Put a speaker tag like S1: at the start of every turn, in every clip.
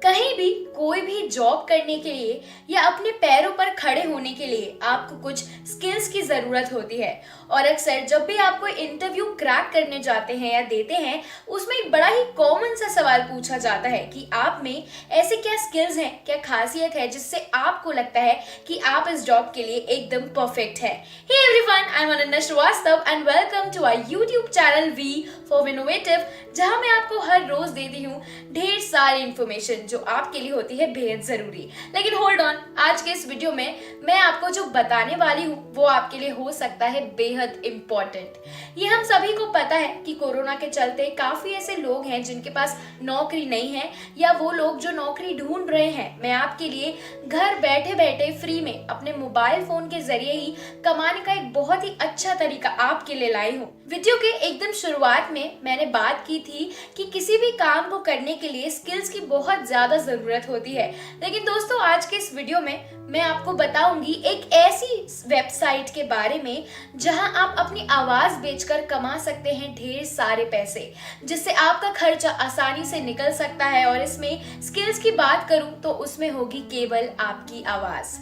S1: कहीं भी कोई भी जॉब करने के लिए या अपने पैरों पर खड़े होने के लिए आपको कुछ स्किल्स की ज़रूरत होती है। और अक्सर जब भी आप कोई इंटरव्यू क्रैक करने जाते हैं या देते हैं, उसमें एक बड़ा ही कॉमन सा सवाल पूछा जाता है कि आप में ऐसे क्या स्किल्स हैं, क्या खासियत है जिससे आपको लगता है कि आप इस जॉब के लिए एकदम परफेक्ट है। Hey everyone, I am Ananya Shrivastava and welcome to our YouTube channel V for innovative, जहां मैं आपको हर रोज देती हूँ ढेर सारी इंफॉर्मेशन जो आपके लिए होती है बेहद जरूरी। लेकिन होल्ड ऑन, आज के इस वीडियो में मैं आपको जो बताने वाली हूँ वो आपके लिए हो सकता है बेहद इंपॉर्टेंट। ये हम सभी को पता है कि कोरोना के चलते काफी ऐसे लोग हैं जिनके पास नौकरी नहीं है, या वो लोग जो नौकरी ढूंढ रहे हैं। मैं आपके लिए घर बैठे बैठे फ्री में अपने मोबाइल फोन के जरिए ही कमाने का एक बहुत ही अच्छा तरीका आपके लिए लाई हूँ। वीडियो के एकदम शुरुआत में मैंने बात की थी कि किसी भी काम को करने के लिए स्किल्स की बहुत ज्यादा जरूरत होती है। लेकिन दोस्तों, आज के इस वीडियो में मैं आपको बताऊंगी एक ऐसी वेबसाइट के बारे में जहां आप अपनी आवाज बेचकर कमा सकते हैं ढेर सारे पैसे, जिससे आपका खर्चा आसानी से निकल सकता है। और इसमें स्किल्स की बात करूं तो उसमें होगी केवल आपकी आवाज।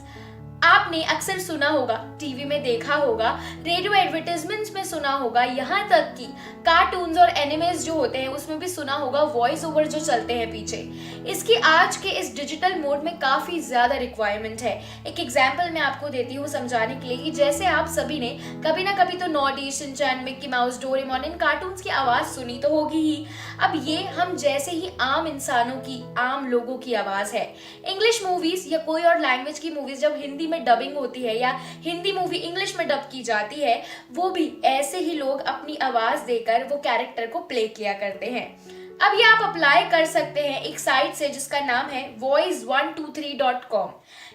S1: आपने अक्सर सुना होगा, टीवी में देखा होगा, रेडियो एडवर्टाइजमेंट्स में सुना होगा, यहाँ तक कि कार्टून्स और एनिमेज जो होते हैं उसमें भी सुना होगा वॉइस ओवर जो चलते हैं पीछे। इसकी आज के इस डिजिटल मोड में काफी ज्यादा रिक्वायरमेंट है। एक एग्जांपल मैं आपको देती हूँ समझाने के लिए कि जैसे आप सभी ने कभी ना कभी तो नोडी, शिनचैन, मिक्की माउस, डोरेमोन, इन कार्टून्स की आवाज सुनी तो होगी ही। अब ये हम जैसे ही आम इंसानों की, आम लोगों की आवाज है। इंग्लिश मूवीज या कोई और लैंग्वेज की मूवीज जब हिंदी में डबिंग होती है या हिंदी मूवी इंग्लिश में डब की जाती है, वो भी ऐसे ही लोग अपनी आवाज देकर वो कैरेक्टर को प्ले किया करते हैं। अब ये आप अप्लाई कर सकते हैं एक साइट से जिसका नाम है voice123.com।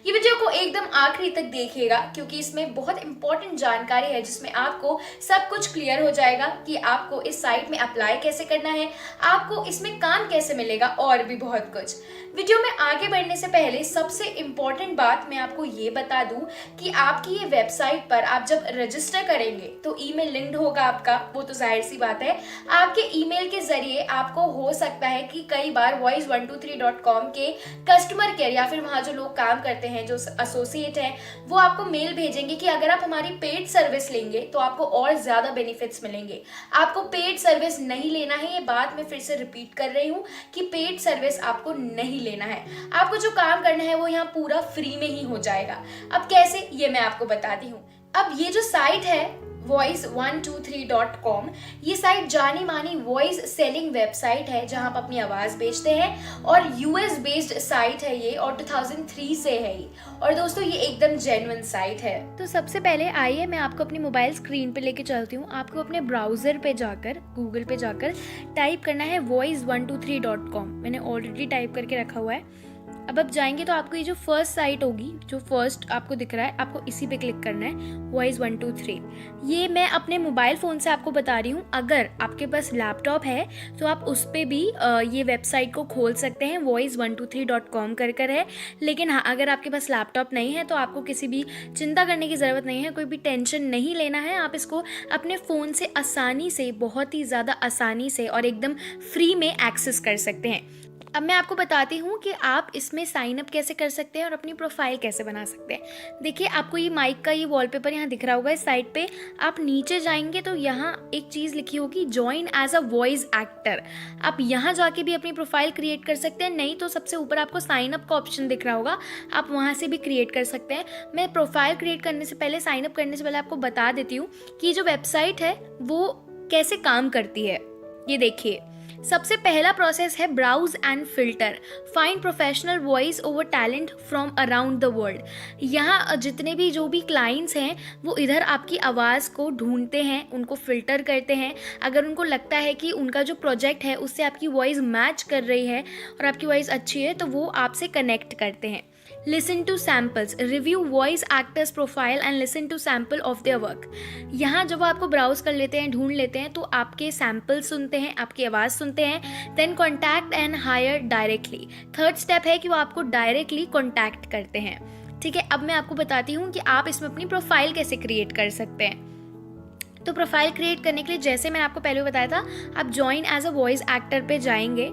S1: ये वीडियो को एकदम आखिरी तक देखिएगा क्योंकि इसमें बहुत इंपॉर्टेंट जानकारी है जिसमें आपको सब कुछ क्लियर हो जाएगा कि आपको इस साइट में अप्लाई कैसे करना है, आपको इसमें काम कैसे मिलेगा और भी बहुत कुछ। वीडियो में आगे बढ़ने से पहले सबसे इम्पोर्टेंट बात मैं आपको ये बता दूं कि आपकी ये वेबसाइट पर आप जब रजिस्टर करेंगे तो ईमेल लिंक्ड होगा आपका, वो तो जाहिर सी बात है। आपके ईमेल के जरिए आपको हो सकता है कि कई बार voice123.com के कस्टमर केयर या फिर वहाँ जो लोग काम करते हैं, जो एसोसिएट हैं, वो आपको मेल भेजेंगे कि अगर आप हमारी पेड सर्विस लेंगे तो आपको और ज्यादा बेनिफिट्स मिलेंगे। आपको पेड सर्विस नहीं लेना है, ये बात मैं फिर से रिपीट कर रही हूँ कि पेड सर्विस आपको नहीं लेना है। आपको जो काम करना है वो यहाँ पूरा फ्री में ही हो जाएगा। अब कैसे, ये मैं आपको बताती हूँ। अब ये जो साइट है voice123.com, ये साइट जानी मानी वॉइस सेलिंग वेबसाइट है जहां आप अपनी आवाज बेचते हैं और यूएस बेस्ड साइट है ये, और 2003 से है ये। और दोस्तों, ये एकदम जेन्युइन साइट है। तो सबसे पहले आइए मैं आपको अपनी मोबाइल स्क्रीन पे लेके चलती हूँ। आपको अपने ब्राउजर पे जाकर, गूगल पे जाकर टाइप करना है voice123.com। मैंने ऑलरेडी टाइप करके रखा हुआ है। अब आप जाएंगे तो आपको ये जो फर्स्ट साइट होगी, जो फर्स्ट आपको दिख रहा है, आपको इसी पे क्लिक करना है, voice123। ये मैं अपने मोबाइल फ़ोन से आपको बता रही हूँ। अगर आपके पास लैपटॉप है तो आप उस पर भी ये वेबसाइट को खोल सकते हैं, voice123.com कर है। लेकिन हाँ, अगर आपके पास लैपटॉप नहीं है तो आपको किसी भी चिंता करने की ज़रूरत नहीं है, कोई भी टेंशन नहीं लेना है। आप इसको अपने फ़ोन से आसानी से, बहुत ही ज़्यादा आसानी से और एकदम फ्री में एक्सेस कर सकते हैं। अब मैं आपको बताती हूँ कि आप इसमें साइन अप कैसे कर सकते हैं और अपनी प्रोफाइल कैसे बना सकते हैं। देखिए, आपको ये माइक का ये वॉलपेपर यहाँ दिख रहा होगा इस साइट पे। आप नीचे जाएंगे तो यहाँ एक चीज़ लिखी होगी, join as a voice actor. आप यहाँ जाके भी अपनी प्रोफाइल क्रिएट कर सकते हैं, नहीं तो सबसे ऊपर आपको साइन अप का ऑप्शन दिख रहा होगा, आप वहाँ से भी क्रिएट कर सकते हैं। मैं प्रोफाइल क्रिएट करने से पहले, साइन अप करने से पहले आपको बता देती हूँ कि जो वेबसाइट है वो कैसे काम करती है। ये देखिए, सबसे पहला प्रोसेस है browse and filter, find professional voice over talent from around the world. यहाँ जितने भी जो भी क्लाइंट्स हैं वो इधर आपकी आवाज़ को ढूंढते हैं, उनको फिल्टर करते हैं। अगर उनको लगता है कि उनका जो प्रोजेक्ट है उससे आपकी वॉइस मैच कर रही है और आपकी वॉइस अच्छी है तो वो आपसे कनेक्ट करते हैं। Listen to samples, review voice actors profile and listen to sample of their work. यहाँ जब वो आपको ब्राउज कर लेते हैं, ढूंढ लेते हैं, तो आपके सैम्पल सुनते हैं, आपकी आवाज़ सुनते हैं। Then contact and hire directly. Third step है कि वो आपको डायरेक्टली कॉन्टैक्ट करते हैं। ठीक है, अब मैं आपको बताती हूँ कि आप इसमें अपनी प्रोफाइल कैसे क्रिएट कर सकते हैं। तो प्रोफाइल क्रिएट करने के लिए, जैसे मैंने आपको पहले बताया था, आप join as a voice actor पे जाएंगे।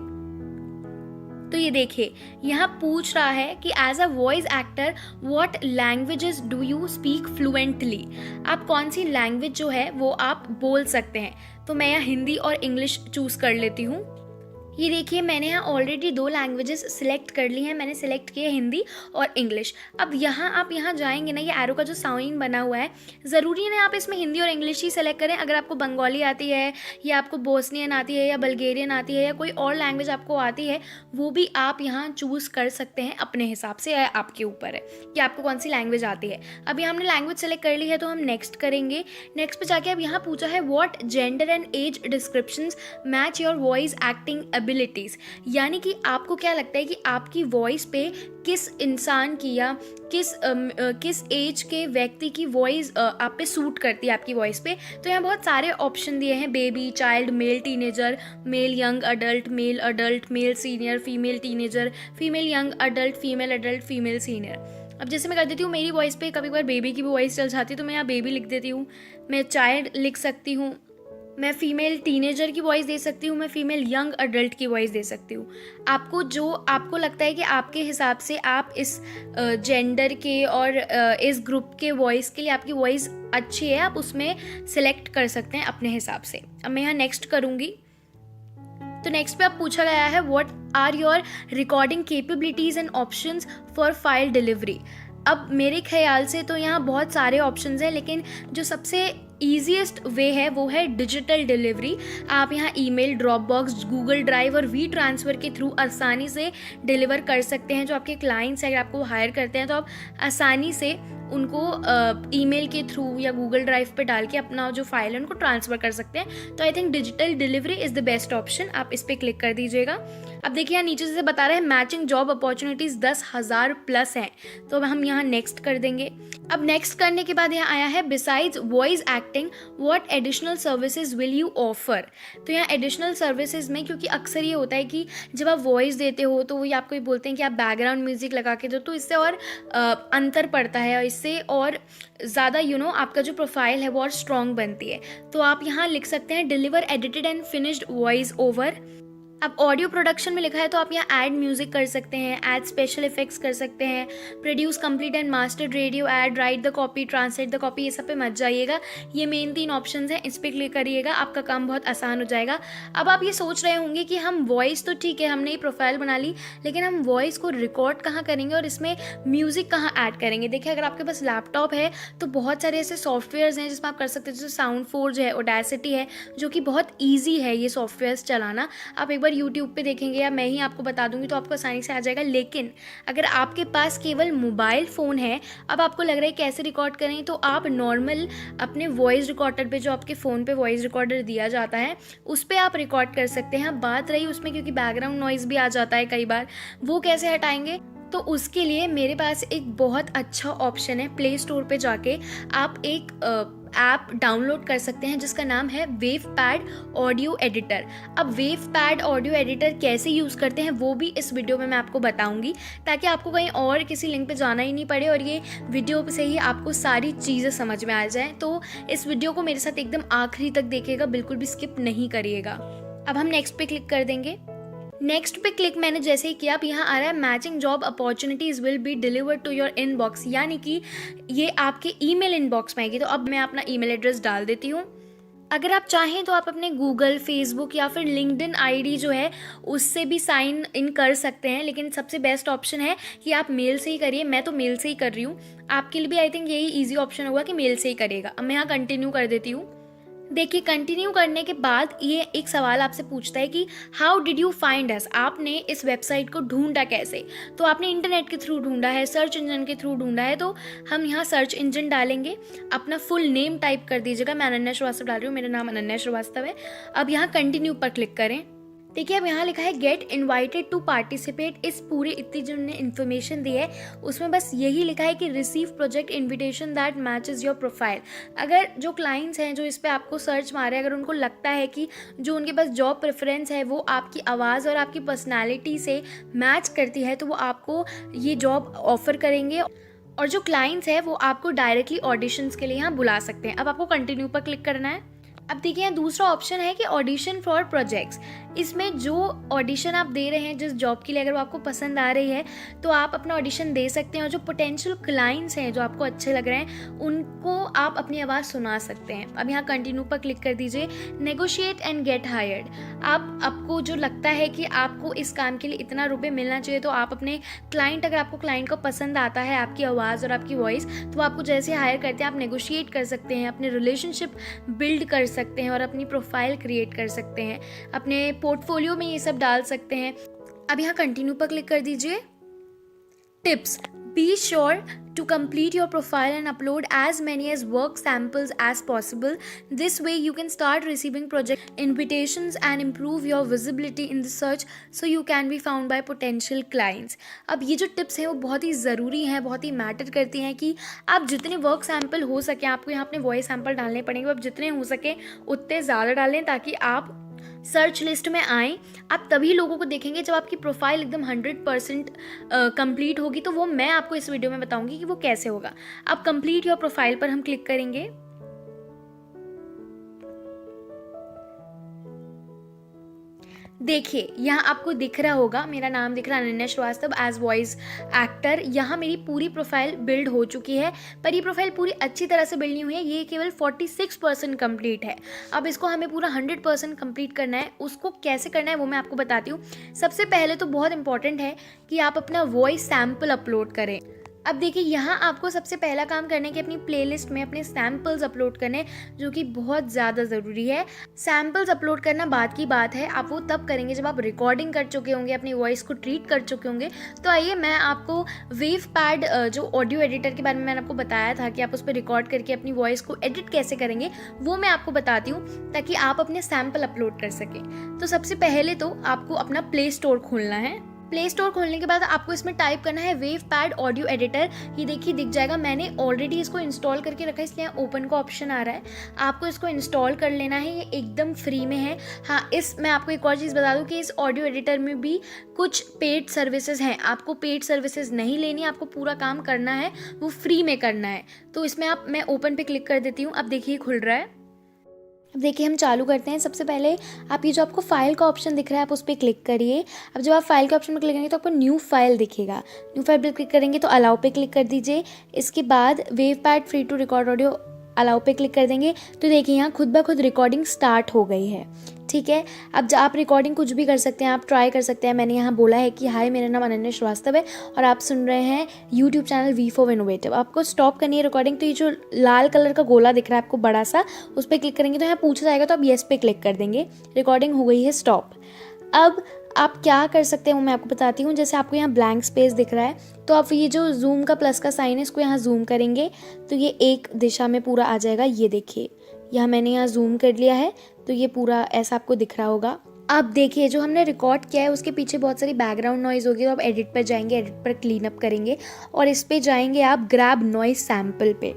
S1: तो ये देखिए यहाँ पूछ रहा है कि as a voice actor what languages do you speak fluently. आप कौन सी लैंग्वेज जो है वो आप बोल सकते हैं। तो मैं यहाँ हिंदी और इंग्लिश चूज़ कर लेती हूँ। ये देखिए मैंने यहाँ ऑलरेडी 2 लैंग्वेजेस सिलेक्ट कर ली हैं। मैंने सिलेक्ट किए हिंदी और इंग्लिश। अब यहाँ आप यहाँ जाएंगे ना, ये एरो का जो साइन बना हुआ है, ज़रूरी है ना आप इसमें हिंदी और इंग्लिश ही सेलेक्ट करें। अगर आपको बंगाली आती है या आपको बोस्नियन आती है या बल्गेरियन आती है या कोई और लैंग्वेज आपको आती है, वो भी आप यहाँ चूज़ कर सकते हैं अपने हिसाब से, या आपके ऊपर है कि आपको कौन सी लैंग्वेज आती है। अभी हमने लैंग्वेज सेलेक्ट कर ली है तो हम नेक्स्ट करेंगे। नेक्स्ट पे जाके अब यहाँ पूछा है what gender and age descriptions match your voice acting abilities, यानी कि आपको क्या लगता है कि आपकी वॉइस पे किस इंसान की या किस एज के व्यक्ति की वॉइस आप पे सूट करती है आपकी वॉइस पे। तो यहाँ बहुत सारे ऑप्शन दिए हैं, baby, child, male teenager, male young adult, male senior, female teenager, female young adult, female senior. अब जैसे मैं कर देती हूँ, मेरी वॉइस पे कभी कभार बेबी की भी वॉइस चल जाती है तो मैं यहाँ बेबी लिख देती हूँ। मैं चाइल्ड लिख सकती हूँ, मैं फीमेल टीनेजर की वॉइस दे सकती हूँ, मैं फीमेल यंग अडल्ट की वॉइस दे सकती हूँ। आपको जो आपको लगता है कि आपके हिसाब से आप इस जेंडर के और इस ग्रुप के वॉइस के लिए आपकी वॉइस अच्छी है, आप उसमें सिलेक्ट कर सकते हैं अपने हिसाब से। अब मैं यहाँ नेक्स्ट करूँगी। तो नेक्स्ट पे आप पूछा गया है what are your recording capabilities and options for file delivery. अब मेरे ख्याल से तो यहाँ बहुत सारे ऑप्शंस हैं, लेकिन जो सबसे ईजीएस्ट वे है वो है डिजिटल डिलीवरी। आप यहाँ ईमेल, ड्रॉपबॉक्स, गूगल ड्राइव और वी ट्रांसफ़र के थ्रू आसानी से डिलीवर कर सकते हैं। जो आपके क्लाइंट्स हैं, अगर आपको हायर करते हैं तो आप आसानी से उनको ईमेल के थ्रू या गूगल ड्राइव पे डाल के अपना जो फाइल है उनको ट्रांसफ़र कर सकते हैं। तो I think digital delivery is the best option, आप इस पर क्लिक कर दीजिएगा। अब देखिए यहाँ नीचे से बता रहा है मैचिंग जॉब अपॉर्चुनिटीज़ 10,000 प्लस हैं, तो हम यहाँ नेक्स्ट कर देंगे। अब नेक्स्ट करने के बाद यहाँ आया है besides voice acting what additional services will you offer. तो यहाँ एडिशनल सर्विसेज में, क्योंकि अक्सर ये होता है कि जब आप वॉइस देते हो तो वो आपको ये बोलते हैं कि आप बैकग्राउंड म्यूजिक लगा के दो, तो इससे और अंतर पड़ता है और इससे और ज़्यादा आपका जो प्रोफाइल है वो और स्ट्रॉन्ग बनती है। तो आप यहाँ लिख सकते हैं deliver edited and finished voice over. अब ऑडियो प्रोडक्शन में लिखा है तो आप यहाँ ऐड म्यूजिक कर सकते हैं, ऐड स्पेशल इफेक्ट्स कर सकते हैं, produce complete and mastered radio add, right the copy, translate the copy, ये सब पे मत जाइएगा। ये मेन 3 ऑप्शंस हैं, इस पर क्लिक करिएगा, आपका काम बहुत आसान हो जाएगा। अब आप ये सोच रहे होंगे कि हम वॉइस तो ठीक है, हमने ये प्रोफाइल बना ली, लेकिन हम वॉइस को रिकॉर्ड कहाँ करेंगे और इसमें म्यूज़िक कहाँ ऐड करेंगे। देखिए अगर आपके पास लैपटॉप है तो बहुत सारे ऐसे सॉफ्टवेयर्स हैं जिसमें आप कर सकते हैं, जैसे साउंड फोर्ज है, ऑडेसिटी है, जो कि बहुत ईजी है ये सॉफ्टवेयर्स चलाना। आप एक बार यूट्यूब पे देखेंगे या मैं ही आपको बता दूंगी तो आपको आसानी से आ जाएगा। लेकिन अगर आपके पास केवल मोबाइल फ़ोन है, अब आपको लग रहा है कैसे रिकॉर्ड करें, तो आप नॉर्मल अपने वॉइस रिकॉर्डर पे, जो आपके फ़ोन पे वॉइस रिकॉर्डर दिया जाता है, उस पर आप रिकॉर्ड कर सकते हैं। बात रही उसमें क्योंकि बैकग्राउंड नॉइज़ भी आ जाता है कई बार, वो कैसे हटाएंगे, तो उसके लिए मेरे पास एक बहुत अच्छा ऑप्शन है। प्ले स्टोर पे जाके आप एक ऐप डाउनलोड कर सकते हैं जिसका नाम है वेवपैड ऑडियो एडिटर। अब वेवपैड ऑडियो एडिटर कैसे यूज़ करते हैं वो भी इस वीडियो में मैं आपको बताऊंगी, ताकि आपको कहीं और किसी लिंक पे जाना ही नहीं पड़े और ये वीडियो से ही आपको सारी चीज़ें समझ में आ जाए। तो इस वीडियो को मेरे साथ एकदम आखिरी तक देखिएगा, बिल्कुल भी स्किप नहीं करिएगा। अब हम नेक्स्ट पे क्लिक कर देंगे। नेक्स्ट पे क्लिक मैंने जैसे ही किया, अब यहाँ आ रहा है matching job opportunities will be delivered to your inbox, यानी कि ये आपके ईमेल इनबॉक्स में आएगी। तो अब मैं अपना ईमेल एड्रेस डाल देती हूँ। अगर आप चाहें तो आप अपने गूगल, फेसबुक या फिर लिंक्डइन आईडी जो है उससे भी साइन इन कर सकते हैं, लेकिन सबसे बेस्ट ऑप्शन है कि आप मेल से ही करिए। मैं तो मेल से ही कर रही हूँ, आपके लिए भी आई थिंक यही ईजी ऑप्शन होगा कि मेल से ही करिएगा। अब मैं यहाँ कंटिन्यू कर देती हूँ। देखिए कंटिन्यू करने के बाद ये एक सवाल आपसे पूछता है कि how did you find us, आपने इस वेबसाइट को ढूंढा कैसे। तो आपने इंटरनेट के थ्रू ढूंढा है, सर्च इंजन के थ्रू ढूंढा है, तो हम यहाँ सर्च इंजन डालेंगे, अपना फुल नेम टाइप कर दीजिएगा। मैं अनन्या श्रीवास्तव डाल रही हूँ, मेरा नाम अनन्या श्रीवास्तव है। अब यहाँ कंटिन्यू पर क्लिक करें। देखिए अब यहाँ लिखा है गेट इनवाइटेड टू पार्टिसिपेट। इस पूरी इतनी जो हमने इन्फॉर्मेशन दी है उसमें बस यही लिखा है कि receive project invitation that matches your profile. अगर जो क्लाइंट्स हैं जो इस पर आपको सर्च मारे, अगर उनको लगता है कि जो उनके पास जॉब प्रेफरेंस है वो आपकी आवाज़ और आपकी पर्सनैलिटी से मैच करती है, तो वो आपको ये जॉब ऑफर करेंगे और जो क्लाइंट्स हैं वो आपको डायरेक्टली ऑडिशंस के लिए यहाँ बुला सकते हैं। अब आपको कंटिन्यू पर क्लिक करना है। अब देखिए यहाँ दूसरा ऑप्शन है कि ऑडिशन फॉर प्रोजेक्ट्स। इसमें जो ऑडिशन आप दे रहे हैं जिस जॉब के लिए, अगर वो आपको पसंद आ रही है तो आप अपना ऑडिशन दे सकते हैं, और जो पोटेंशियल क्लाइंट्स हैं जो आपको अच्छे लग रहे हैं उनको आप अपनी आवाज़ सुना सकते हैं। अब यहाँ कंटिन्यू पर क्लिक कर दीजिए। Negotiate and get hired. आपको जो लगता है कि आपको इस काम के लिए इतना रुपये मिलना चाहिए, तो आप अपने क्लाइंट, अगर आपको क्लाइंट को पसंद आता है आपकी आवाज़ और आपकी वॉइस, तो आपको जैसे हायर करते हैं आप नेगोशिएट कर सकते हैं, अपने रिलेशनशिप बिल्ड कर सकते हैं और अपनी प्रोफाइल क्रिएट कर सकते हैं, अपने पोर्टफोलियो में ये सब डाल सकते हैं। अब यहाँ कंटिन्यू पर क्लिक कर दीजिए। Tips: be sure to complete your profile and upload as many as work samples as possible. This way you can start receiving project invitations and improve your visibility in the search so you can be found by potential clients. अब ये जो tips हैं वो बहुत ही ज़रूरी हैं, बहुत ही matter करती हैं कि आप जितने वर्क सैम्पल हो सके, आपको यहाँ अपने वॉइस सैम्पल डालने पड़ेंगे, आप जितने हो सके उतने ज़्यादा डालें ताकि आप सर्च लिस्ट में आएँ। आप तभी लोगों को देखेंगे जब आपकी प्रोफाइल एकदम 100% कंप्लीट होगी, तो वो मैं आपको इस वीडियो में बताऊंगी कि वो कैसे होगा। आप कंप्लीट योर प्रोफाइल पर हम क्लिक करेंगे। देखिए यहाँ आपको दिख रहा होगा, मेरा नाम दिख रहा है Ananya Shrivastava as voice actor. यहाँ मेरी पूरी प्रोफाइल बिल्ड हो चुकी है, पर ये प्रोफाइल पूरी अच्छी तरह से बिल्ड नहीं हुई है, ये केवल 46% कंप्लीट है। अब इसको हमें पूरा 100% कंप्लीट करना है। उसको कैसे करना है वो मैं आपको बताती हूँ। सबसे पहले तो बहुत इंपॉर्टेंट है कि आप अपना वॉइस सैम्पल अपलोड करें। अब देखिए यहाँ आपको सबसे पहला काम करना है कि अपनी प्लेलिस्ट में अपने सैम्पल्स अपलोड करने, जो कि बहुत ज़्यादा ज़रूरी है। सैम्पल्स अपलोड करना बाद की बात है, आप वो तब करेंगे जब आप रिकॉर्डिंग कर चुके होंगे, अपनी वॉइस को ट्रीट कर चुके होंगे। तो आइए मैं आपको वेव पैड जो ऑडियो एडिटर के बारे में मैंने आपको बताया था कि आप उस पर रिकॉर्ड करके अपनी वॉइस को एडिट कैसे करेंगे, वो मैं आपको बताती हूँ ताकि आप अपने सैम्पल अपलोड कर सकें। तो सबसे पहले तो आपको अपना प्ले स्टोर खोलना है। प्ले स्टोर खोलने के बाद आपको इसमें टाइप करना है वेव पैड ऑडियो एडिटर। ये देखिए दिख जाएगा, मैंने ऑलरेडी इसको इंस्टॉल करके रखा है इसलिए ओपन का ऑप्शन आ रहा है। आपको इसको इंस्टॉल कर लेना है, ये एकदम फ्री में है। हाँ, मैं आपको एक और चीज़ बता दूँ कि इस ऑडियो एडिटर में भी कुछ पेड सर्विसेज हैं। आपको पेड सर्विसेज नहीं लेनी, आपको पूरा काम करना है वो फ्री में करना है। तो इसमें मैं ओपन पे क्लिक कर देती हूँ। अब देखिए खुल रहा है। अब देखिए हम चालू करते हैं। सबसे पहले आप ये जो आपको फाइल का ऑप्शन दिख रहा है आप उस पर क्लिक करिए। अब जब आप फाइल के ऑप्शन पर क्लिक करेंगे तो आपको न्यू फाइल दिखेगा। न्यू फाइल पर क्लिक करेंगे तो अलाउ पे क्लिक कर दीजिए। इसके बाद WavePad free to record audio allow पे क्लिक कर देंगे तो देखिए यहाँ खुद ब खुद रिकॉर्डिंग स्टार्ट हो गई है। ठीक है, अब जब आप रिकॉर्डिंग कुछ भी कर सकते हैं, आप ट्राई कर सकते हैं। मैंने यहाँ बोला है कि हाय मेरा नाम अनन्या श्रीवास्तव है और आप सुन रहे हैं यूट्यूब चैनल V4 इनोवेटिव। आपको स्टॉप करनी है रिकॉर्डिंग। तो ये जो लाल कलर का गोला दिख रहा है आपको बड़ा सा, उस पर क्लिक करेंगे तो यहाँ पूछा जाएगा तो आप येस पे क्लिक कर देंगे। रिकॉर्डिंग हो गई है स्टॉप। अब आप क्या कर सकते हैं वो मैं आपको बताती हूँ। जैसे आपको यहाँ ब्लैंक स्पेस दिख रहा है तो आप ये जो जूम का प्लस का साइन है इसको यहाँ जूम करेंगे तो ये एक दिशा में पूरा आ जाएगा। ये देखिए यहाँ मैंने यहाँ जूम कर लिया है तो ये पूरा ऐसा आपको दिख रहा होगा। अब देखिए जो हमने रिकॉर्ड किया है उसके पीछे बहुत सारी बैकग्राउंड नॉइज़ होगी, तो आप एडिट पर जाएंगे, एडिट पर क्लीन अप करेंगे और इस पे जाएंगे आप ग्रैब नॉइज़ सैम्पल पे।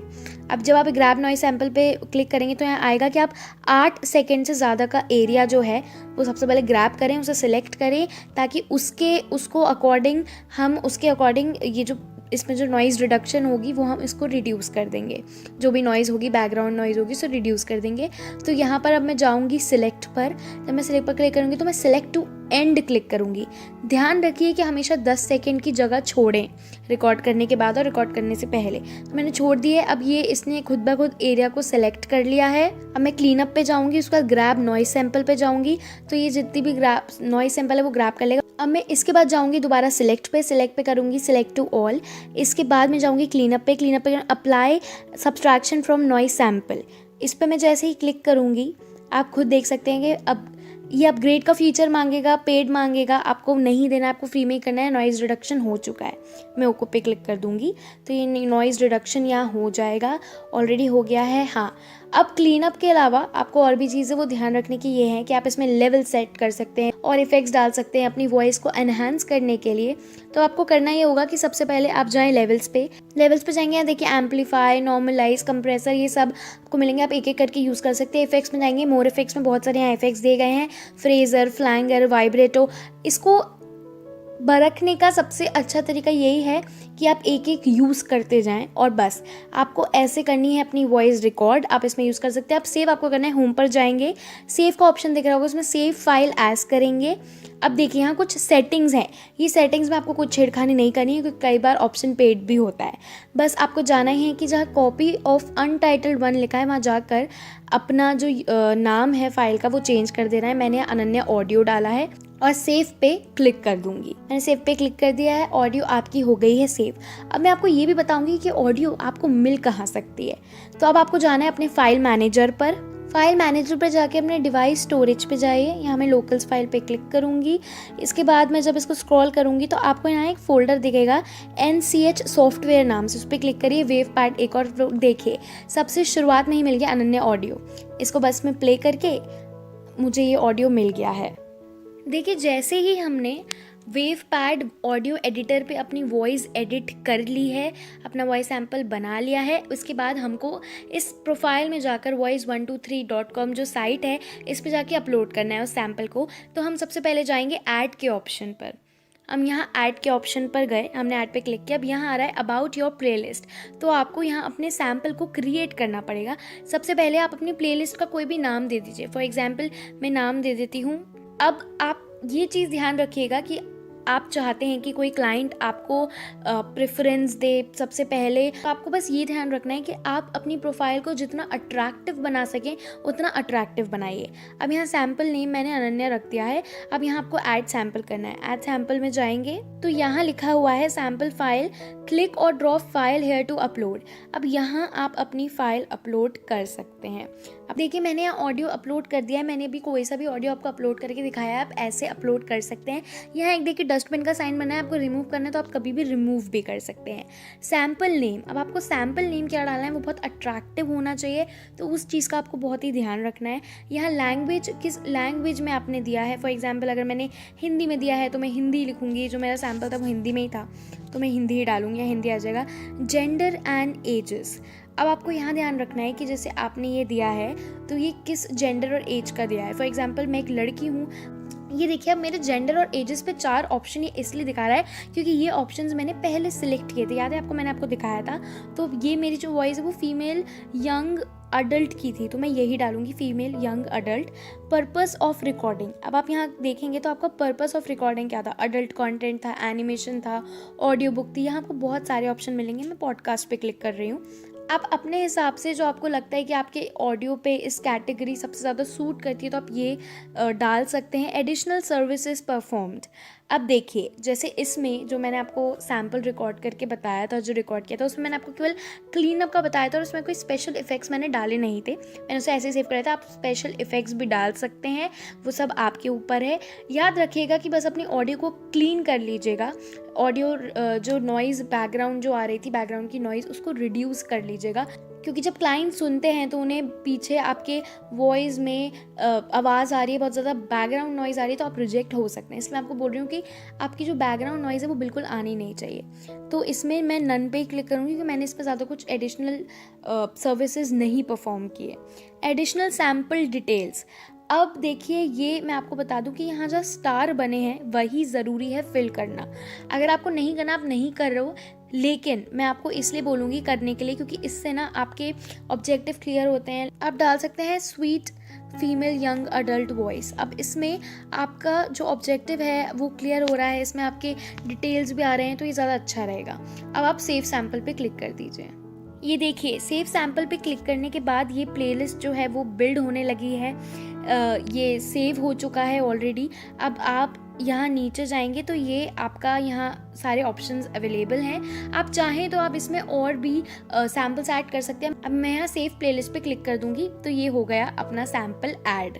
S1: अब जब आप ग्रैब नॉइज़ सैम्पल पे क्लिक करेंगे तो यहाँ आएगा कि आप 8 सेकेंड से ज़्यादा का एरिया जो है वो सबसे पहले ग्रैब करें, उसे सिलेक्ट करें ताकि उसको अकॉर्डिंग हम उसके अकॉर्डिंग ये जो इसमें जो नॉइज़ रिडक्शन होगी वो हम इसको रिड्यूस कर देंगे। जो भी नॉइज़ होगी, बैकग्राउंड नॉइज़ होगी, उसे रिड्यूस कर देंगे। तो यहाँ पर अब मैं जाऊँगी सिलेक्ट पर। जब मैं सिलेक्ट पर क्लिक करूँगी तो मैं सिलेक्ट टू एंड क्लिक करूँगी। ध्यान रखिए कि हमेशा 10 सेकेंड की जगह छोड़ें रिकॉर्ड करने के बाद और रिकॉर्ड करने से पहले। तो मैंने छोड़ दिए। अब ये इसने खुद ब खुद एरिया को सेलेक्ट कर लिया है। अब मैं क्लीन अप पे जाऊँगी, उसके बाद ग्रैब नॉइज़ सैम्पल पे जाऊँगी तो ये जितनी भी ग्रैब नॉइज़ सैम्पल है वो ग्रैब कर लेगा। अब मैं इसके बाद जाऊँगी दोबारा सिलेक्ट पे करूँगी सिलेक्ट टू ऑल। इसके बाद मैं जाऊँगी क्लीन अप पे apply subtraction from noise sample. इस पर मैं जैसे ही क्लिक करूँगी आप खुद देख सकते हैं कि अब ये अपग्रेड का फीचर मांगेगा, पेड मांगेगा, आपको नहीं देना, आपको फ्री में ही करना है। नॉइज़ रिडक्शन हो चुका है, मैं ओके पे क्लिक कर दूंगी तो ये नॉइज़ रिडक्शन यहाँ हो जाएगा, ऑलरेडी हो गया है। हाँ, अब क्लीन अप के अलावा आपको और भी चीज़ें वो ध्यान रखने की ये है कि आप इसमें लेवल सेट कर सकते हैं और इफेक्ट्स डाल सकते हैं अपनी वॉइस को एनहांस करने के लिए। तो आपको करना ये होगा कि सबसे पहले आप जाएं लेवल्स पे जाएंगे, यहाँ देखिए एम्पलीफाई, नॉर्मलाइज, कंप्रेसर, ये सब आपको मिलेंगे, आप एक एक करके यूज़ कर सकते हैं। इफेक्ट्स में जाएंगे, मोर इफेक्ट्स में बहुत सारे यहाँ इफेक्ट्स दिए गए हैं, फ्रेजर, फ्लैंगर, वाइब्रेटो। इसको बरतने का सबसे अच्छा तरीका यही है कि आप एक एक यूज़ करते जाएं और बस आपको ऐसे करनी है अपनी वॉइस रिकॉर्ड। आप इसमें यूज़ कर सकते हैं। आप सेव आपको करना है, होम पर जाएंगे, सेव का ऑप्शन दिख रहा होगा, उसमें सेव फाइल एज करेंगे। अब देखिए यहाँ कुछ सेटिंग्स हैं, ये सेटिंग्स में आपको कुछ छेड़खानी नहीं करनी है क्योंकि कई बार ऑप्शन पेड भी होता है। बस आपको जाना ही है कि जहाँ कॉपी ऑफ अनटाइटल्ड वन लिखा है वहाँ जाकर अपना जो नाम है फाइल का वो चेंज कर देना है। मैंने अनन्या ऑडियो डाला है और सेव पे क्लिक कर दूंगी। मैंने सेव पे क्लिक कर दिया है, ऑडियो आपकी हो गई है सेव। अब मैं आपको ये भी बताऊंगी कि ऑडियो आपको मिल कहाँ सकती है। तो अब आपको जाना है अपने फाइल मैनेजर पर। फाइल मैनेजर पर जाके अपने डिवाइस स्टोरेज पे जाइए, यहाँ मैं लोकल्स फाइल पे क्लिक करूँगी। इसके बाद मैं जब इसको स्क्रॉल करूँगी तो आपको यहाँ एक फोल्डर दिखेगा NCH सॉफ्टवेयर नाम से, उस पर क्लिक करिए। वेव पैड एक और देखिए सबसे शुरुआत में ही मिल गया अनन्या ऑडियो। इसको बस में प्ले करके मुझे ये ऑडियो मिल गया है। देखिए जैसे ही हमने वेव पैड ऑडियो एडिटर पे अपनी वॉइस एडिट कर ली है, अपना वॉइस सैम्पल बना लिया है, उसके बाद हमको इस प्रोफाइल में जाकर voice123.com जो साइट है इस पे जाके अपलोड करना है उस सैम्पल को। तो हम सबसे पहले जाएंगे ऐड के ऑप्शन पर। हम यहाँ ऐड के ऑप्शन पर गए, हमने ऐड पे क्लिक किया। अब यहाँ आ रहा है अबाउट योर प्लेलिस्ट, तो आपको यहाँ अपने सैम्पल को क्रिएट करना पड़ेगा। सबसे पहले आप अपनी प्लेलिस्ट का कोई भी नाम दे दीजिए। फॉर एग्जाम्पल मैं नाम दे देती हूँ। अब आप ये चीज़ ध्यान रखिएगा कि आप चाहते हैं कि कोई क्लाइंट आपको प्रेफरेंस दे सबसे पहले, तो आपको बस ये ध्यान रखना है कि आप अपनी प्रोफाइल को जितना अट्रैक्टिव बना सकें उतना अट्रैक्टिव बनाइए। अब यहाँ सैम्पल नेम मैंने अनन्या रख दिया है। अब यहाँ आपको ऐड सैम्पल करना है। ऐड सैम्पल में जाएंगे तो यहाँ लिखा हुआ है सैम्पल फाइल, क्लिक और drop file here to upload. अब यहाँ आप अपनी फाइल अपलोड कर सकते हैं। अब देखिए मैंने यहाँ ऑडियो अपलोड कर दिया है। मैंने भी कोई सा भी ऑडियो आपको अपलोड करके दिखाया है, आप ऐसे अपलोड कर सकते हैं। यहाँ एक देखिए डस्टबिन का साइन बना है, आपको रिमूव करना है तो आप कभी भी रिमूव भी कर सकते हैं। सैम्पल नेम, अब आपको सैम्पल नेम क्या डालना है, वो बहुत अट्रैक्टिव होना चाहिए, तो उस चीज़ का आपको बहुत ही ध्यान रखना है। यहाँ लैंग्वेज, किस लैंग्वेज में आपने दिया है। फॉर एग्जाम्पल अगर मैंने हिंदी में दिया है तो मैं हिंदी लिखूंगी, जो मेरा सैम्पल था वो हिंदी में ही था तो मैं हिंदी ही डालूंगी, या हिंदी आ जाएगा। जेंडर एंड एजेस, अब आपको यहाँ ध्यान रखना है कि जैसे आपने ये दिया है तो ये किस जेंडर और एज का दिया है। फॉर एग्जाम्पल मैं एक लड़की हूँ, ये देखिए अब मेरे जेंडर और एजेस पे 4 ऑप्शन ये इसलिए दिखा रहा है क्योंकि ये ऑप्शंस मैंने पहले सिलेक्ट किए थे, याद है आपको, मैंने आपको दिखाया था। तो ये मेरी जो वॉइस है वो फीमेल यंग अडल्ट की थी, तो मैं यही डालूंगी, female young adult. Purpose of recording, अब आप यहाँ देखेंगे तो आपका पर्पस ऑफ रिकॉर्डिंग क्या था, अडल्ट कंटेंट था, एनिमेशन था, ऑडियो बुक थी। यहाँ आपको बहुत सारे ऑप्शन मिलेंगे। मैं पॉडकास्ट पे क्लिक कर रही हूँ। आप अपने हिसाब से जो आपको लगता है कि आपके ऑडियो पे इस कैटेगरी सबसे ज़्यादा सूट करती है तो आप ये डाल सकते हैं। एडिशनल सर्विसेज परफॉर्म्ड, अब देखिए जैसे इसमें जो मैंने आपको सैम्पल रिकॉर्ड करके बताया था, जो रिकॉर्ड किया था उसमें मैंने आपको केवल क्लीन अप का बताया था और उसमें कोई स्पेशल इफेक्ट्स मैंने डाले नहीं थे, मैंने उसे ऐसे सेव कराया था। आप स्पेशल इफेक्ट्स भी डाल सकते हैं, वो सब आपके ऊपर है। याद रखिएगा कि बस अपनी ऑडियो को क्लीन कर लीजिएगा। ऑडियो जो नॉइज़ बैकग्राउंड जो आ रही थी, बैकग्राउंड की नॉइज़, उसको रिड्यूस कर लीजिएगा, क्योंकि जब क्लाइंट सुनते हैं तो उन्हें पीछे आपके वॉइस में आवाज़ आ रही है, बहुत ज़्यादा बैकग्राउंड नॉइज़ आ रही है, तो आप रिजेक्ट हो सकते हैं। इसलिए मैं आपको बोल रही हूँ कि आपकी जो बैकग्राउंड नॉइज़ है वो बिल्कुल आनी नहीं चाहिए। तो इसमें मैं नन पे ही क्लिक करूँगी क्योंकि मैंने इस पर ज़्यादा कुछ एडिशनल सर्विसेज नहीं परफॉर्म किए। एडिशनल सैम्पल डिटेल्स, अब देखिए ये मैं आपको बता दूं कि यहाँ जो स्टार बने हैं वही ज़रूरी है फिल करना। अगर आपको नहीं करना, आप नहीं कर रहे हो, लेकिन मैं आपको इसलिए बोलूँगी करने के लिए क्योंकि इससे ना आपके ऑब्जेक्टिव क्लियर होते हैं। आप डाल सकते हैं sweet female young adult voice. अब इसमें आपका जो ऑब्जेक्टिव है वो क्लियर हो रहा है, इसमें आपके डिटेल्स भी आ रहे हैं, तो ये ज़्यादा अच्छा रहेगा। अब आप सेव सैम्पल पे क्लिक कर दीजिए। ये देखिए सेव सैम्पल पे क्लिक करने के बाद ये प्लेलिस्ट जो है वो बिल्ड होने लगी है। ये सेव हो चुका है ऑलरेडी। अब आप यहाँ नीचे जाएंगे तो ये आपका यहाँ सारे ऑप्शंस अवेलेबल हैं। आप चाहें तो आप इसमें और भी सैम्पल्स ऐड कर सकते हैं। अब मैं यहाँ सेव प्लेलिस्ट पे क्लिक कर दूंगी तो ये हो गया अपना सैम्पल ऐड।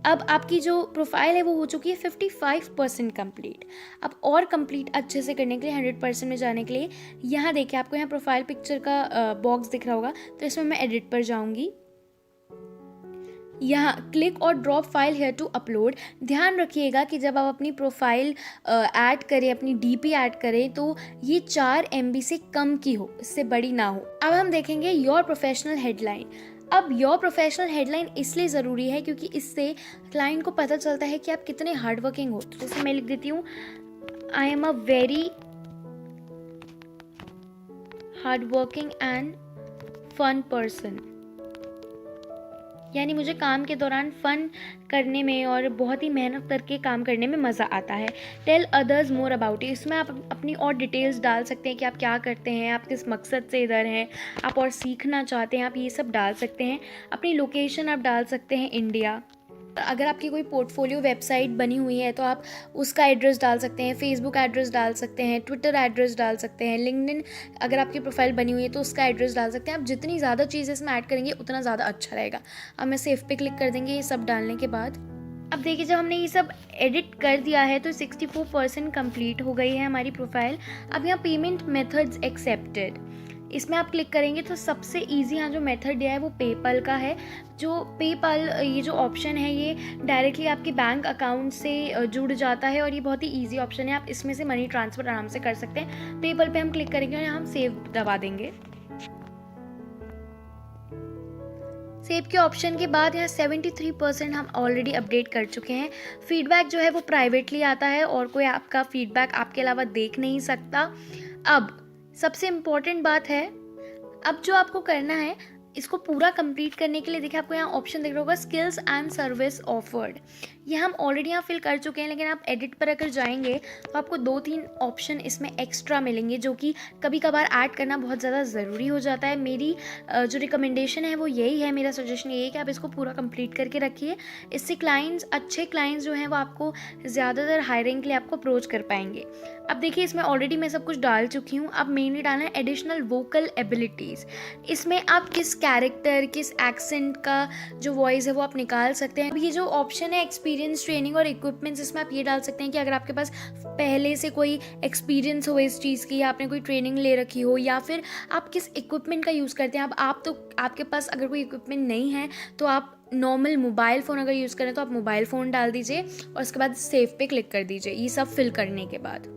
S1: अब आपकी जो प्रोफाइल है वो हो चुकी है 55% कंप्लीट। अब और कंप्लीट अच्छे से करने के लिए 100% में जाने के लिए यहाँ देखिए आपको यहाँ प्रोफाइल पिक्चर का बॉक्स दिख रहा होगा, तो इसमें मैं एडिट पर जाऊँगी। यहाँ क्लिक और drop file here to upload. ध्यान रखिएगा कि जब आप अपनी प्रोफाइल ऐड करें, अपनी डीपी ऐड करें, तो ये 4 MB से कम की हो, इससे बड़ी ना हो। अब हम देखेंगे योर प्रोफेशनल हेडलाइन। अब योर प्रोफेशनल हेडलाइन इसलिए ज़रूरी है क्योंकि इससे क्लाइंट को पता चलता है कि आप कितने हार्डवर्किंग हो। तो जैसे मैं लिख देती हूँ I am a very hard working and fun person, यानी मुझे काम के दौरान फ़न करने में और बहुत ही मेहनत करके काम करने में मज़ा आता है। Tell others more about it, इसमें आप अपनी और डिटेल्स डाल सकते हैं कि आप क्या करते हैं, आप किस मकसद से इधर हैं, आप और सीखना चाहते हैं, आप ये सब डाल सकते हैं। अपनी लोकेशन आप डाल सकते हैं इंडिया। अगर आपकी कोई पोर्टफोलियो वेबसाइट बनी हुई है तो आप उसका एड्रेस डाल सकते हैं, फेसबुक एड्रेस डाल सकते हैं, ट्विटर एड्रेस डाल सकते हैं, लिंक्डइन अगर आपकी प्रोफाइल बनी हुई है तो उसका एड्रेस डाल सकते हैं। आप जितनी ज़्यादा चीज़ें इसमें ऐड करेंगे उतना ज़्यादा अच्छा रहेगा। अब मैं सेव पे क्लिक कर देंगे ये सब डालने के बाद। अब देखिए जब हमने ये सब एडिट कर दिया है तो 64% कंप्लीट हो गई है हमारी प्रोफाइल। अब यहाँ पेमेंट मेथड्स एक्सेप्टेड, इसमें आप क्लिक करेंगे तो सबसे इजी यहाँ जो मेथड दिया है वो पेपल का है। जो पेपल ये जो ऑप्शन है ये डायरेक्टली आपके बैंक अकाउंट से जुड़ जाता है और ये बहुत ही इजी ऑप्शन है। आप इसमें से मनी ट्रांसफ़र आराम से कर सकते हैं। पेपल पे हम क्लिक करेंगे और यहाँ हम सेव दबा देंगे। सेव के ऑप्शन के बाद यहाँ 73% हम ऑलरेडी अपडेट कर चुके हैं। फीडबैक जो है वो प्राइवेटली आता है और कोई आपका फीडबैक आपके अलावा देख नहीं सकता। अब सबसे इम्पॉर्टेंट बात है, अब जो आपको करना है इसको पूरा कंप्लीट करने के लिए देखिए आपको यहाँ ऑप्शन दिख रहा होगा स्किल्स एंड सर्विस ऑफर्ड। ये हम ऑलरेडी यहाँ फिल कर चुके हैं, लेकिन आप एडिट पर अगर जाएंगे तो आपको 2-3 ऑप्शन इसमें एक्स्ट्रा मिलेंगे जो कि कभी कभार ऐड करना बहुत ज़्यादा ज़रूरी हो जाता है। मेरी जो रिकमेंडेशन है वो यही है, मेरा सजेशन यही है कि आप इसको पूरा कंप्लीट करके रखिए। इससे क्लाइंट्स, अच्छे क्लाइंट्स जो हैं वो आपको ज़्यादातर हायरिंग के लिए आपको अप्रोच कर पाएंगे। अब देखिए इसमें ऑलरेडी मैं सब कुछ डाल चुकी हूँ। अब मेनली डालना है एडिशनल वोकल एबिलिटीज़। इसमें आप किस कैरेक्टर, किस एक्सेंट का जो वॉइस है वो आप निकाल सकते हैं। अब ये जो ऑप्शन है एक्सपीरियंस, ट्रेनिंग और इक्विपमेंट्स, इसमें आप ये डाल सकते हैं कि अगर आपके पास पहले से कोई एक्सपीरियंस हो इस चीज़ की, या आपने कोई ट्रेनिंग ले रखी हो, या फिर आप किस इक्विपमेंट का यूज़ करते हैं। अब आप तो आपके पास अगर कोई इक्विपमेंट नहीं है तो आप नॉर्मल मोबाइल फ़ोन अगर यूज़ करें तो आप मोबाइल फ़ोन डाल दीजिए और उसके बाद सेव पे क्लिक कर दीजिए ये सब फिल करने के बाद।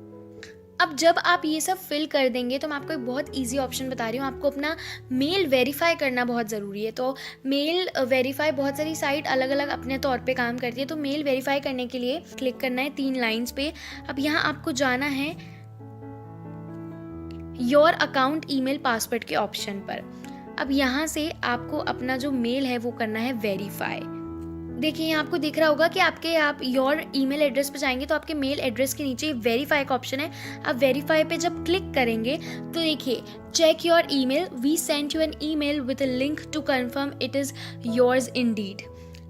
S1: अब जब आप ये सब फिल कर देंगे तो मैं आपको एक बहुत इजी ऑप्शन बता रही हूँ। आपको अपना मेल वेरीफाई करना बहुत ज़रूरी है। तो मेल वेरीफाई बहुत सारी साइट अलग अलग अपने तौर पे काम करती है। तो मेल वेरीफाई करने के लिए क्लिक करना है 3 लाइंस पे। अब यहाँ आपको जाना है योर अकाउंट ईमेल पासवर्ड के ऑप्शन पर। अब यहाँ से आपको अपना जो मेल है वो करना है वेरीफाई। देखिए यहाँ आपको दिख रहा होगा कि आप योर ईमेल एड्रेस पे जाएंगे तो आपके मेल एड्रेस के नीचे वेरीफाई का ऑप्शन है। आप वेरीफाई पे जब क्लिक करेंगे तो देखिए check your email, we sent you an email with a link to confirm it is yours indeed.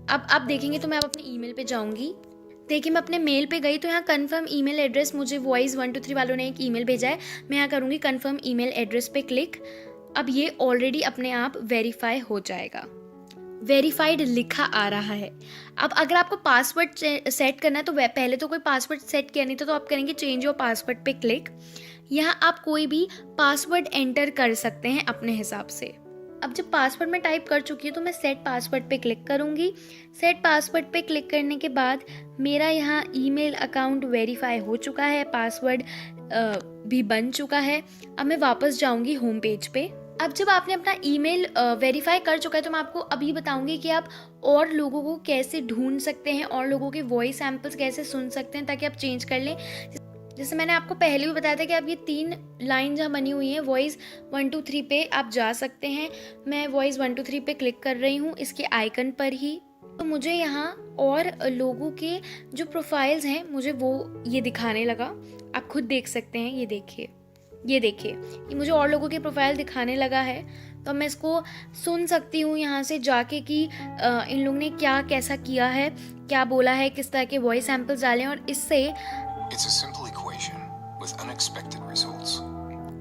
S1: अब आप देखेंगे तो मैं अब अपने ईमेल पे जाऊँगी। देखिए मैं अपने मेल पे गई तो यहाँ कन्फर्म ईमेल एड्रेस, मुझे वॉइस 123 वालों ने एक ईमेल भेजा है। मैं यहाँ करूँगी कन्फर्म ईमेल एड्रेस पे क्लिक। अब ये ऑलरेडी अपने आप वेरीफाई हो जाएगा। वेरीफाइड लिखा आ रहा है। अब अगर आपको पासवर्ड सेट करना है तो पहले तो कोई पासवर्ड सेट किया नहीं था तो आप करेंगे चेंज योर पासवर्ड पे क्लिक। यहाँ आप कोई भी पासवर्ड एंटर कर सकते हैं अपने हिसाब से। अब जब पासवर्ड मैं टाइप कर चुकी हूँ तो मैं सेट पासवर्ड पे क्लिक करूँगी। सेट पासवर्ड पे क्लिक करने के बाद मेरा यहाँ ईमेल अकाउंट वेरीफाई हो चुका है, पासवर्ड भी बन चुका है। अब मैं वापस जाऊँगी होम पेज पे। अब जब आपने अपना ईमेल वेरीफाई कर चुका है तो मैं आपको अभी बताऊंगी कि आप और लोगों को कैसे ढूंढ सकते हैं और लोगों के वॉइस सैम्पल्स कैसे सुन सकते हैं ताकि आप चेंज कर लें। जैसे मैंने आपको पहले भी बताया था कि आप ये 3 लाइन जहाँ बनी हुई हैं वॉइस 123 पे आप जा सकते हैं। मैं वॉइस 123 पे क्लिक कर रही हूँ इसके आइकन पर ही। तो मुझे यहाँ और लोगों के जो प्रोफाइल्स हैं मुझे वो ये दिखाने लगा। आप खुद देख सकते हैं, ये देखिए ये मुझे और लोगों की प्रोफाइल दिखाने लगा है। तो मैं इसको सुन सकती हूँ यहाँ से जाके कि इन लोगों ने क्या कैसा किया है, क्या बोला है, किस तरह के वॉइस सैम्पल्स डाले हैं। और इससे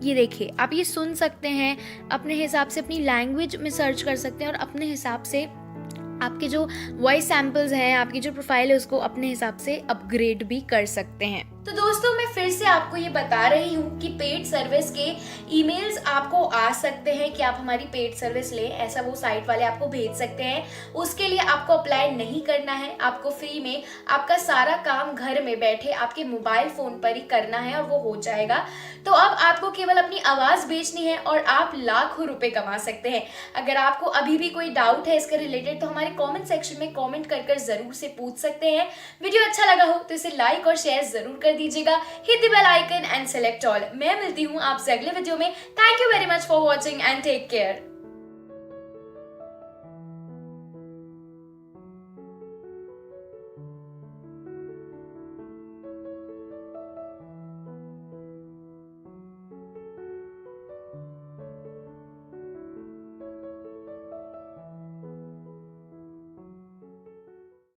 S1: ये देखिए आप ये सुन सकते हैं, अपने हिसाब से अपनी लैंग्वेज में सर्च कर सकते हैं और अपने हिसाब से आपके जो वॉइस सैम्पल्स हैं, आपकी जो प्रोफाइल है उसको अपने हिसाब से अपग्रेड भी कर सकते हैं। तो दोस्तों मैं फिर से आपको ये बता रही हूँ कि पेड सर्विस के ईमेल्स आपको आ सकते हैं कि आप हमारी पेड सर्विस लें, ऐसा वो साइट वाले आपको भेज सकते हैं। उसके लिए आपको अप्लाई नहीं करना है, आपको फ्री में आपका सारा काम घर में बैठे आपके मोबाइल फ़ोन पर ही करना है और वो हो जाएगा। तो अब आपको केवल अपनी आवाज़ बेचनी है और आप लाखों रुपए कमा सकते हैं। अगर आपको अभी भी कोई डाउट है इसके रिलेटेड तो हमारे कमेंट सेक्शन में कमेंट कर कर जरूर से पूछ सकते हैं। वीडियो अच्छा लगा हो तो इसे लाइक और शेयर जरूर कर दीजिएगा। Hit the bell icon and select all. मैं मिलती हूँ आपसे अगले वीडियो में। Thank you very much for watching and take care.